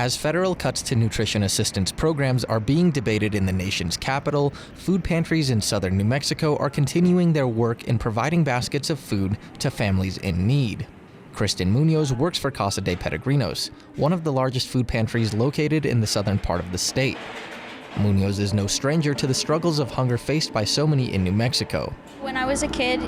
As federal cuts to nutrition assistance programs are being debated in the nation's capital, food pantries in southern New Mexico are continuing their work in providing baskets of food to families in need. Kristen Munoz works for Casa de Peregrinos, one of the largest food pantries located in the southern part of the state. Munoz is no stranger to the struggles of hunger faced by so many in New Mexico. When I was a kid,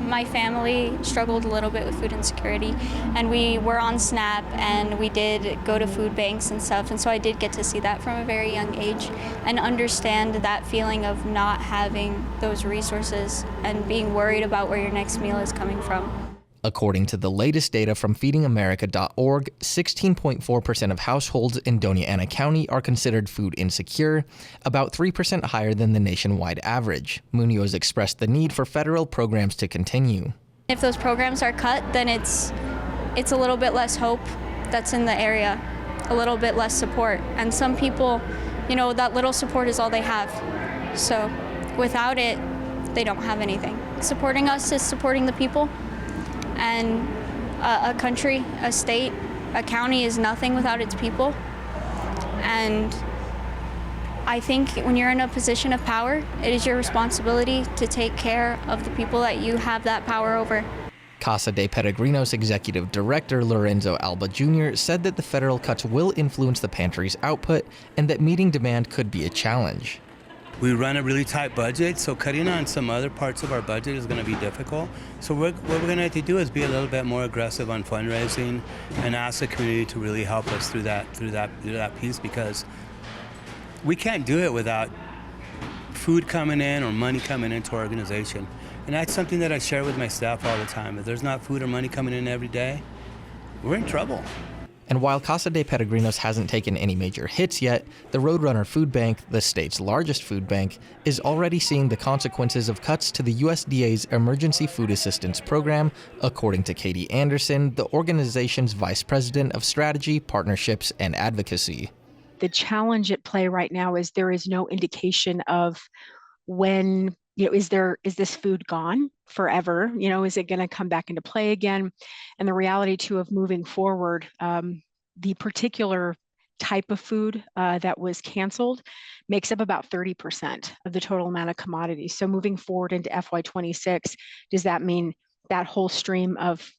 my family struggled a little bit with food insecurity, and we were on SNAP, and we did go to food banks and stuff, and so I did get to see that from a very young age and understand that feeling of not having those resources and being worried about where your next meal is coming from. According to the latest data from feedingamerica.org, 16.4% of households in Doña Ana County are considered food insecure, about 3% higher than the nationwide average. Munoz expressed the need for federal programs to continue. If those programs are cut, then it's a little bit less hope that's in the area, a little bit less support. And some people, that little support is all they have. So without it, they don't have anything. Supporting us is supporting the people. And a country, a state, a county is nothing without its people. And I think when you're in a position of power, it is your responsibility to take care of the people that you have that power over. Casa de Peregrinos Executive Director Lorenzo Alba Jr. said that the federal cuts will influence the pantry's output and that meeting demand could be a challenge. We run a really tight budget, so cutting on some other parts of our budget is going to be difficult. So what we're going to have to do is be a little bit more aggressive on fundraising and ask the community to really help us through that piece, because we can't do it without food coming in or money coming into our organization. And that's something that I share with my staff all the time. If there's not food or money coming in every day, we're in trouble. And while Casa de Peregrinos hasn't taken any major hits yet, the Roadrunner Food Bank, the state's largest food bank, is already seeing the consequences of cuts to the USDA's Emergency Food Assistance Program, according to Katie Anderson, the organization's Vice President of Strategy, Partnerships, and Advocacy. The challenge at play right now is there is no indication of when, is this food gone forever? Is it going to come back into play again? And the reality too of moving forward, the particular type of food that was canceled makes up about 30% of the total amount of commodities. So moving forward into FY26, does that mean that whole stream of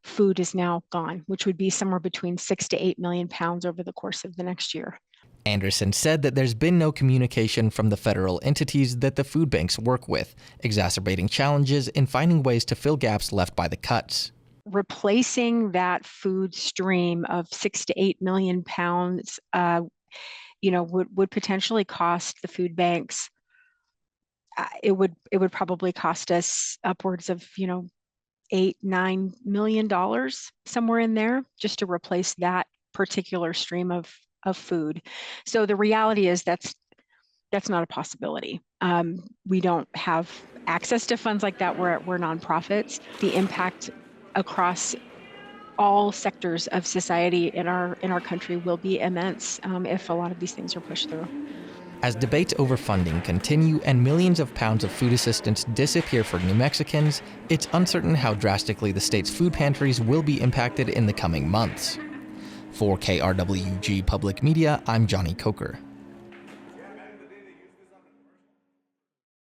food is now gone, which would be somewhere between 6 to 8 million pounds over the course of the next year? Anderson said that there's been no communication from the federal entities that the food banks work with, exacerbating challenges in finding ways to fill gaps left by the cuts. Replacing that food stream of 6 to 8 million pounds, would potentially cost the food banks. It would probably cost us upwards of $8-9 million, somewhere in there, just to replace that particular stream of food. So the reality is that's not a possibility. We don't have access to funds like that. We're nonprofits. The impact across all sectors of society in our country will be immense if a lot of these things are pushed through. As debates over funding continue and millions of pounds of food assistance disappear for New Mexicans, it's uncertain how drastically the state's food pantries will be impacted in the coming months. For KRWG Public Media, I'm Johnny Coker.